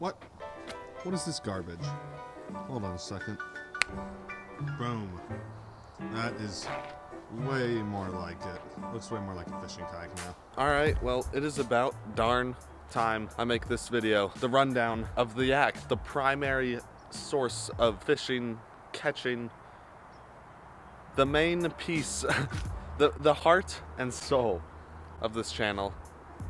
What? What is this garbage? Hold on a second. Boom. That is way more like it. Looks way more like a fishing kayak now. Alright, well, it is about darn time I make this video. The rundown of the yak, the primary source of fishing, catching, the main piece, the heart and soul of this channel,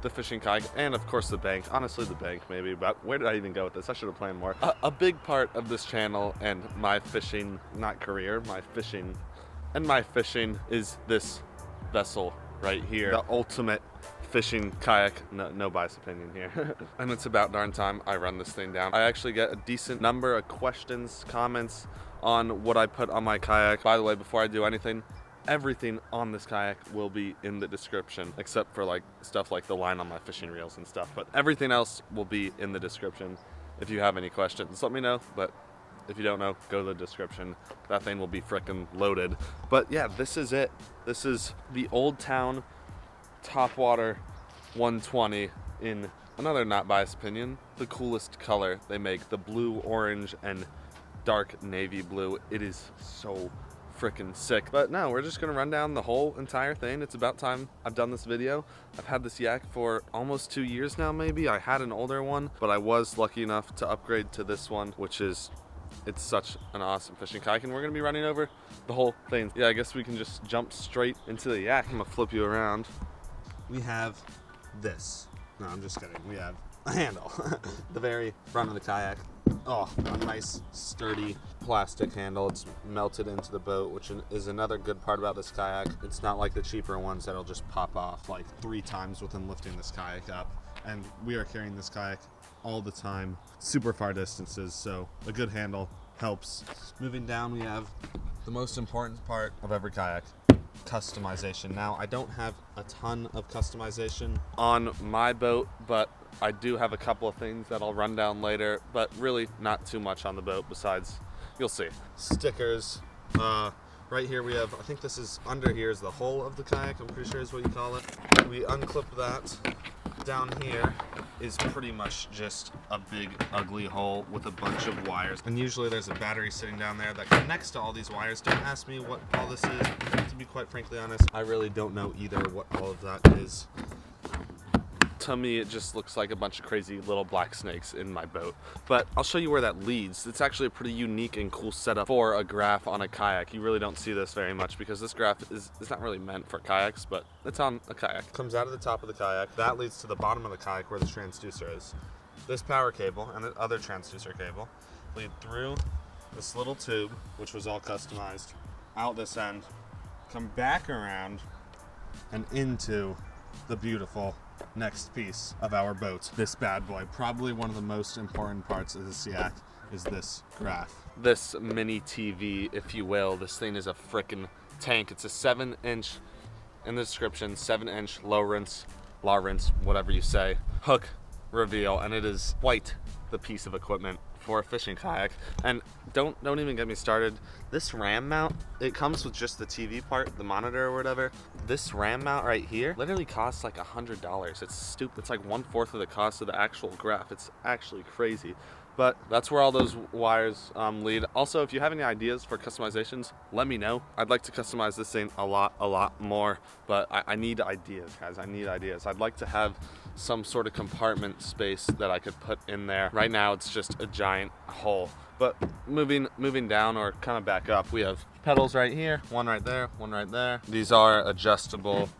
the fishing kayak, and of course the bank. Honestly, the bank maybe, but where did I even go with this? I should have planned more. A big part of this channel and my fishing, not career, my fishing is this vessel right here. The ultimate fishing kayak. No biased opinion here. And it's about darn time I run this thing down. I actually get a decent number of questions, comments on what I put on my kayak. By the way, before I do anything, everything on this kayak will be in the description, except for like stuff like the line on my fishing reels and stuff, but everything else will be in the description. If you have any questions, let me know, but if you don't know, go to the description. That thing will be frickin' loaded. But yeah, this is it. This is the Olde Town Topwater 120 in another not biased opinion, the coolest color they make, the blue, orange, and dark navy blue. It is so freaking sick. But no, we're just gonna run down the whole entire thing. It's about time I've done this video. I've had this yak for almost 2 years now, maybe. I had an older one, but I was lucky enough to upgrade to this one, which is, it's such an awesome fishing kayak, and we're gonna be running over the whole thing. Yeah, I guess we can just jump straight into the yak. I'm gonna flip you around. We have this. No, I'm just kidding. We have a handle. The very front of the kayak. Oh, a nice sturdy plastic handle. It's melted into the boat, which is another good part about this kayak. It's not like the cheaper ones that'll just pop off like 3 times within lifting this kayak up. And we are carrying this kayak all the time, super far distances, so a good handle helps. Moving down, we have the most important part of every kayak, customization. Now, I don't have a ton of customization on my boat, but I do have a couple of things that I'll run down later, but really not too much on the boat besides, you'll see. Stickers. Right here we have, I think this is under here is the hull of the kayak, I'm pretty sure is what you call it. We unclip that. Down here is pretty much just a big ugly hole with a bunch of wires, and usually there's a battery sitting down there that connects to all these wires. Don't ask me what all this is, to be quite frankly honest. I really don't know either what all of that is. To me, it just looks like a bunch of crazy little black snakes in my boat. But I'll show you where that leads. It's actually a pretty unique and cool setup for a graph on a kayak. You really don't see this very much because this graph is not really meant for kayaks, but it's on a kayak. Comes out of the top of the kayak. That leads to the bottom of the kayak where the transducer is. This power cable and the other transducer cable lead through this little tube, which was all customized, out this end, come back around and into the beautiful next piece of our boat. This bad boy, probably one of the most important parts of this yak, is this graph. This mini TV, if you will. This thing is a frickin' tank. It's a 7-inch, in the description, 7-inch low rinse, whatever you say, hook reveal, and it is quite the piece of equipment for a fishing kayak. And don't even get me started. This RAM mount, it comes with just the TV part, the monitor or whatever. This RAM mount right here literally costs like $100. It's stupid. It's like 1/4 of the cost of the actual graph. It's actually crazy. But that's where all those wires lead. Also, if you have any ideas for customizations, let me know. I'd like to customize this thing a lot more, but I need ideas, guys. I need ideas. I'd like to have some sort of compartment space that I could put in there. Right now, it's just a giant hole. But moving down or kind of back up, we have pedals right here, one right there, one right there. These are adjustable.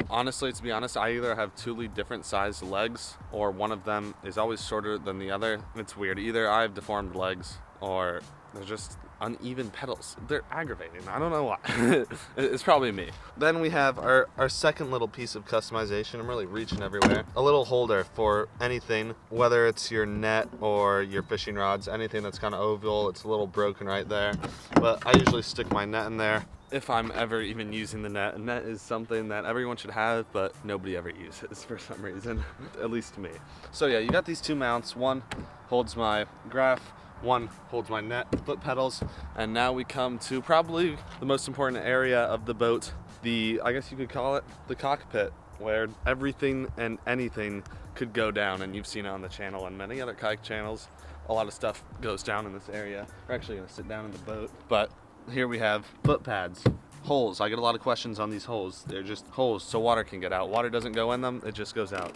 Honestly, to be honest, I either have 2 different sized legs or one of them is always shorter than the other. It's weird. Either I have deformed legs or they're just uneven pedals. They're aggravating. I don't know why. It's probably me. Then we have our second little piece of customization. I'm really reaching everywhere. A little holder for anything, whether it's your net or your fishing rods, anything that's kind of oval. It's a little broken right there, but I usually stick my net in there if I'm ever even using the net. A net is something that everyone should have, but nobody ever uses for some reason, at least me. So yeah, you got these 2 mounts. One holds my graph, one holds my net, foot pedals, and now we come to probably the most important area of the boat, I guess you could call it the cockpit. where everything and anything could go down, and you've seen it on the channel and many other kayak channels. A lot of stuff goes down in this area. We're actually gonna sit down in the boat, but here we have foot pads, holes. I get a lot of questions on these holes. They're just holes so water can get out. Water doesn't go in them, it just goes out.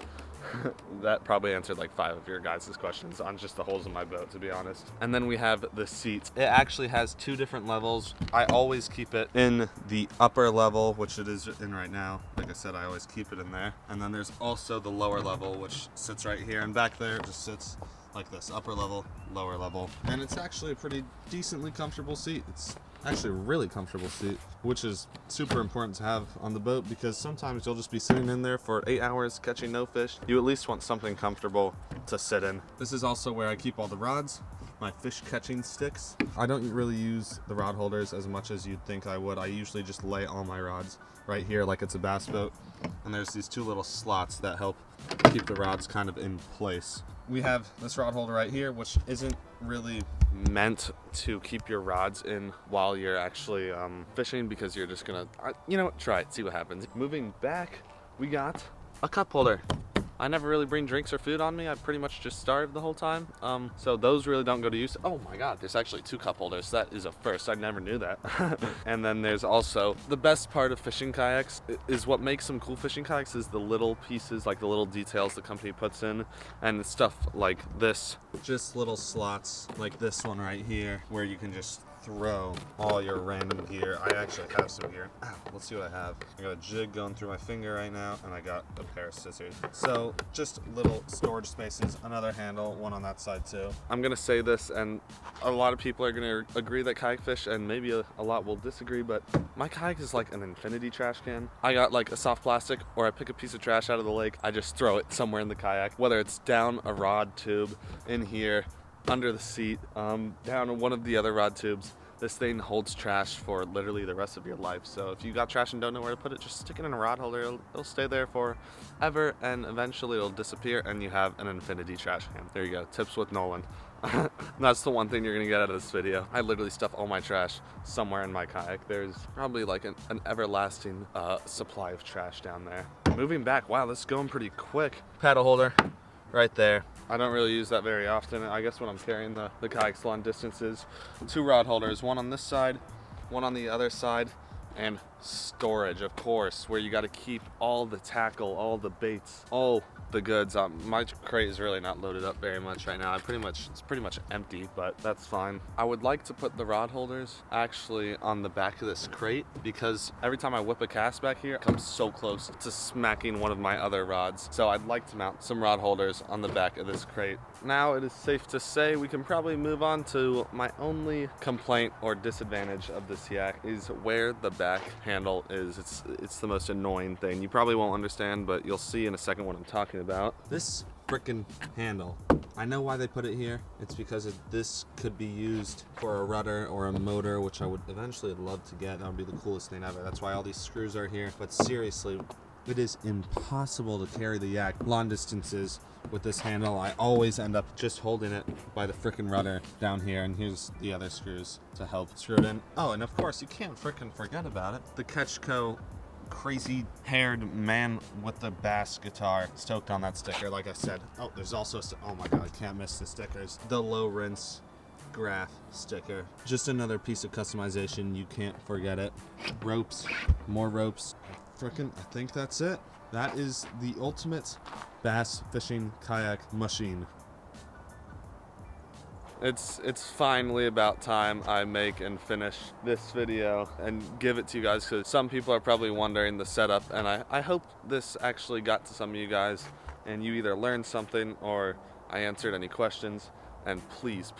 That probably answered like 5 of your guys' questions on just the holes in my boat, to be honest. And then we have the seat. It actually has 2 different levels. I always keep it in the upper level, which it is in right now. Like I said, I always keep it in there. And then there's also the lower level, which sits right here, and back there it just sits like this: upper level, lower level. And it's actually a pretty decently comfortable seat. It's actually a really comfortable seat, which is super important to have on the boat, because sometimes you'll just be sitting in there for 8 hours catching no fish. You at least want something comfortable to sit in. This is also where I keep all the rods, my fish catching sticks. I don't really use the rod holders as much as you'd think I would. I usually just lay all my rods right here like it's a bass boat, and there's these 2 little slots that help keep the rods kind of in place. We have this rod holder right here, which isn't really meant to keep your rods in while you're actually fishing, because you're just gonna, you know what, try it, see what happens. Moving back, we got a cup holder. I never really bring drinks or food on me. I pretty much just starved the whole time. So those really don't go to use. Oh my God, there's actually 2 cup holders. That is a first, I never knew that. And then there's also, the best part of fishing kayaks is what makes some cool fishing kayaks is the little pieces, like the little details the company puts in, and stuff like this. Just little slots like this one right here, where you can just throw all your random gear. I actually have some gear. Ow, let's see what I have. I got a jig going through my finger right now, and I got a pair of scissors. So just little storage spaces, another handle, one on that side too. I'm gonna say this, and a lot of people are gonna agree that kayak fish, and maybe a lot will disagree, but my kayak is like an infinity trash can. I got like a soft plastic, or I pick a piece of trash out of the lake, I just throw it somewhere in the kayak, whether it's down a rod tube, in here, under the seat, down one of the other rod tubes. This thing holds trash for literally the rest of your life. So if you got trash and don't know where to put it, just stick it in a rod holder. It'll stay there forever, and eventually it'll disappear, and you have an infinity trash can. There you go, tips with Nolan. That's the one thing you're gonna get out of this video. I literally stuff all my trash somewhere in my kayak. There's probably like an everlasting supply of trash down there. Moving back, wow, this is going pretty quick. Paddle holder right there. I don't really use that very often. I guess when I'm carrying the kayaks long distances. 2 rod holders, one on this side, one on the other side, and storage, of course, where you got to keep all the tackle, all the baits, all the goods. My crate is really not loaded up very much right now. It's pretty much empty, but that's fine. I would like to put the rod holders actually on the back of this crate, because every time I whip a cast back here, it comes so close to smacking one of my other rods. So I'd like to mount some rod holders on the back of this crate. Now it is safe to say we can probably move on to my only complaint or disadvantage of this yak, is where the back handle is. It's the most annoying thing. You probably won't understand, but you'll see in a second what I'm talking about. This frickin' handle, I know why they put it here. It's because this could be used for a rudder or a motor, which I would eventually love to get. That would be the coolest thing ever. That's why all these screws are here. But seriously, it is impossible to carry the yak long distances with this handle. I always end up just holding it by the frickin' rudder down here, and here's the other screws to help screw it in. Oh, and of course, you can't frickin' forget about it. The Ketchco crazy haired man with the bass guitar stoked on that sticker, like I said. Oh, there's also, oh my God, I can't miss the stickers. The low rinse graph sticker. Just another piece of customization, you can't forget it. Ropes, more ropes. I think that's it. That is the ultimate bass fishing kayak machine. It's finally about time I make and finish this video and give it to you guys, because some people are probably wondering the setup, and I hope this actually got to some of you guys and you either learned something or I answered any questions. And please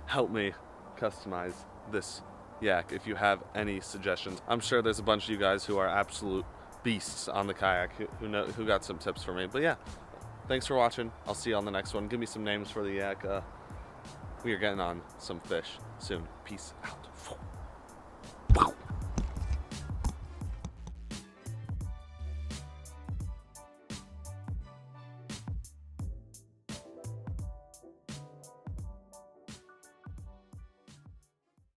help me customize this yak if you have any suggestions. I'm sure there's a bunch of you guys who are absolute beasts on the kayak who got some tips for me. But yeah, thanks for watching. I'll see you on the next one. Give me some names for the yak. We are getting on some fish soon. Peace out.